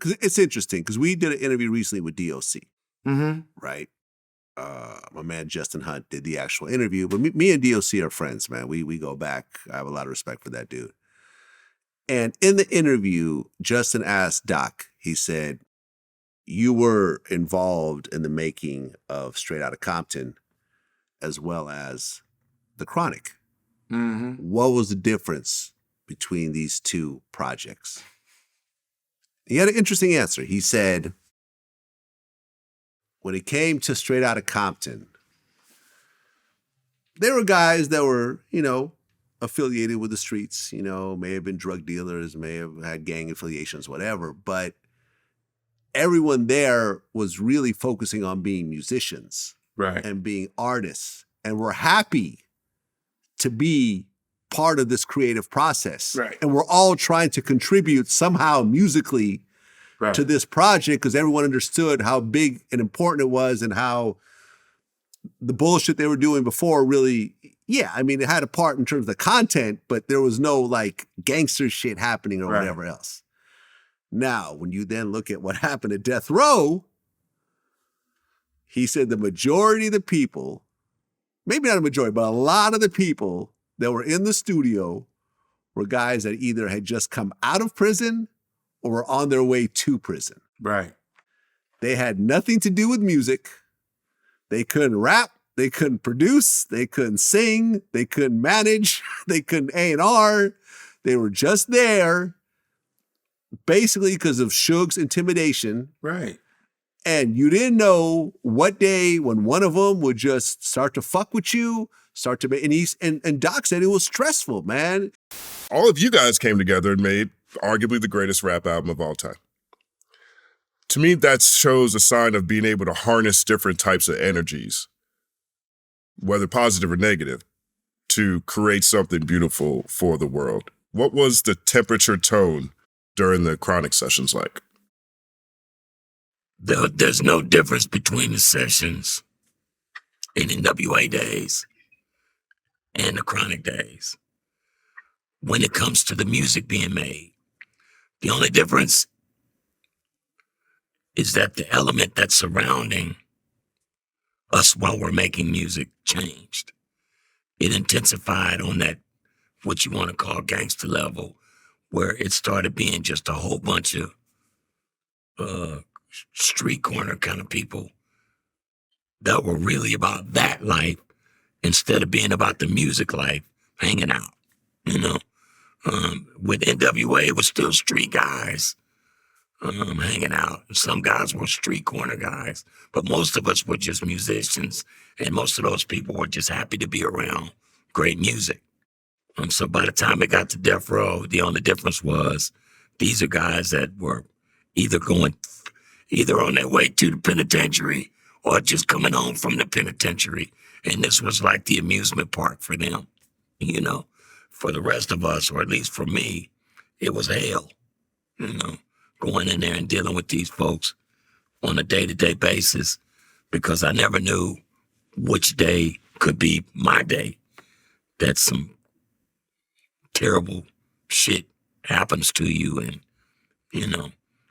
because it's interesting, because we did an interview recently with D.O.C, right? My man Justin Hunt did the actual interview, but me and D.O.C are friends, man. We go back. I have a lot of respect for that dude. And in the interview, Justin asked Doc, he said, you were involved in the making of Straight Outta Compton as well as The Chronic. What was the difference between these two projects? He had an interesting answer. He said, when it came to Straight Outta Compton, there were guys that were, affiliated with the streets, may have been drug dealers, may have had gang affiliations, whatever, but everyone there was really focusing on being musicians, right, and being artists, and were happy to be part of this creative process. Right. And we're all trying to contribute somehow musically to this project, because everyone understood how big and important it was, and how the bullshit they were doing before really, it had a part in terms of the content, but there was no like gangster shit happening or whatever else. Now, when you then look at what happened at Death Row, he said the majority of the people, maybe not a majority, but a lot of the people that were in the studio were guys that either had just come out of prison or were on their way to prison. Right. They had nothing to do with music. They couldn't rap. They couldn't produce. They couldn't sing. They couldn't manage. They couldn't A&R. They were just there basically because of Suge's intimidation. Right. And you didn't know what day when one of them would just start to fuck with you, and Doc said it was stressful, man. All of you guys came together and made arguably the greatest rap album of all time. To me, that shows a sign of being able to harness different types of energies, whether positive or negative, to create something beautiful for the world. What was the temperature tone during the Chronic sessions like? There's no difference between the sessions in NWA days and the Chronic days when it comes to the music being made. The only difference is that the element that's surrounding us while we're making music changed. It intensified on that, what you want to call gangster level, where it started being just a whole bunch of street corner kind of people that were really about that life instead of being about the music life, hanging out, With NWA, it was still street guys hanging out. Some guys were street corner guys, but most of us were just musicians, and most of those people were just happy to be around great music. So by the time it got to Death Row, the only difference was these are guys that were either on their way to the penitentiary or just coming home from the penitentiary. And this was like the amusement park for them, For the rest of us, or at least for me, it was hell, going in there and dealing with these folks on a day-to-day basis, because I never knew which day could be my day. That some terrible shit happens to you, and,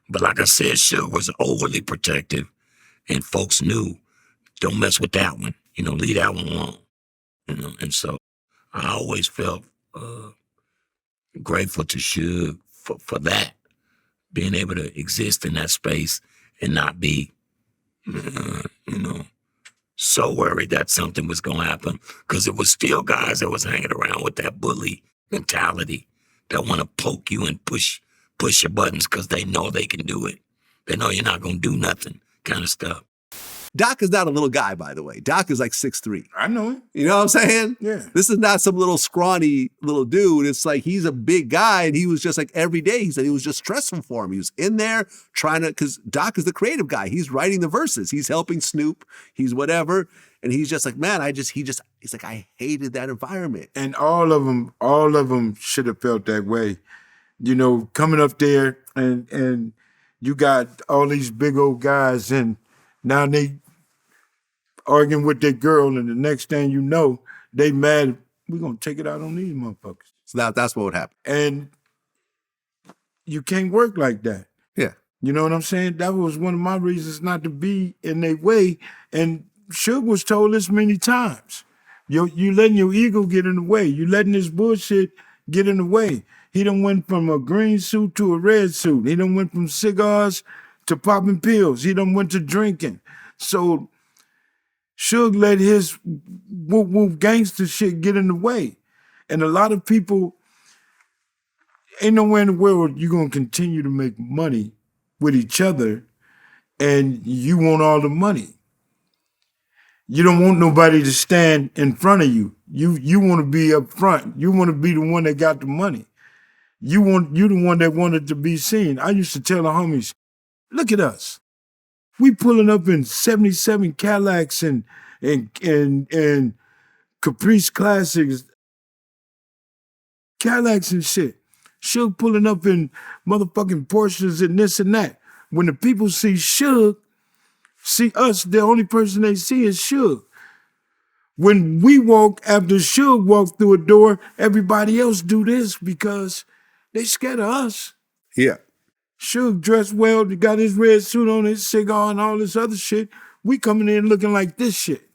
But like I said, Suge was overly protective, and folks knew, don't mess with that one, leave that one alone, And so I always felt grateful to Suge for that, being able to exist in that space and not be, so worried that something was going to happen, because it was still guys that was hanging around with that bully mentality that want to poke you and push your buttons because they know they can do it. They know you're not going to do nothing, kind of stuff. Doc is not a little guy, by the way. Doc is like 6'3". I know him. You know what I'm saying? Yeah. This is not some little scrawny little dude. It's like he's a big guy, and he was just like every day. He said it was just stressful for him. He was in there trying to, because Doc is the creative guy. He's writing the verses. He's helping Snoop. He's whatever. And he's just like, man, he's like, I hated that environment. And all of them should have felt that way. Coming up there and you got all these big old guys, and now they arguing with their girl, and the next thing you know, they mad. We're going to take it out on these motherfuckers. So that's what would happen. And you can't work like that. Yeah. You know what I'm saying? That was one of my reasons not to be in their way. And Suge was told this many times. You letting your ego get in the way. You letting this bullshit get in the way. He done went from a green suit to a red suit. He done went from cigars to popping pills. He done went to drinking. So Suge let his whoop whoop gangster shit get in the way. And a lot of people, ain't nowhere in the world you're gonna continue to make money with each other and you want all the money. You don't want nobody to stand in front of you. You want to be up front. You want to be the one that got the money. You the one that wanted to be seen. I used to tell the homies, look at us. We pulling up in 77 Cadillacs and Caprice Classics, Cadillacs and shit. Suge pulling up in motherfucking Porsches and this and that. When the people see Suge, see us, the only person they see is Suge. When we walk, after Suge walk through a door, everybody else do this because they scared of us. Yeah. Suge dressed well, got his red suit on, his cigar and all this other shit. We coming in looking like this shit.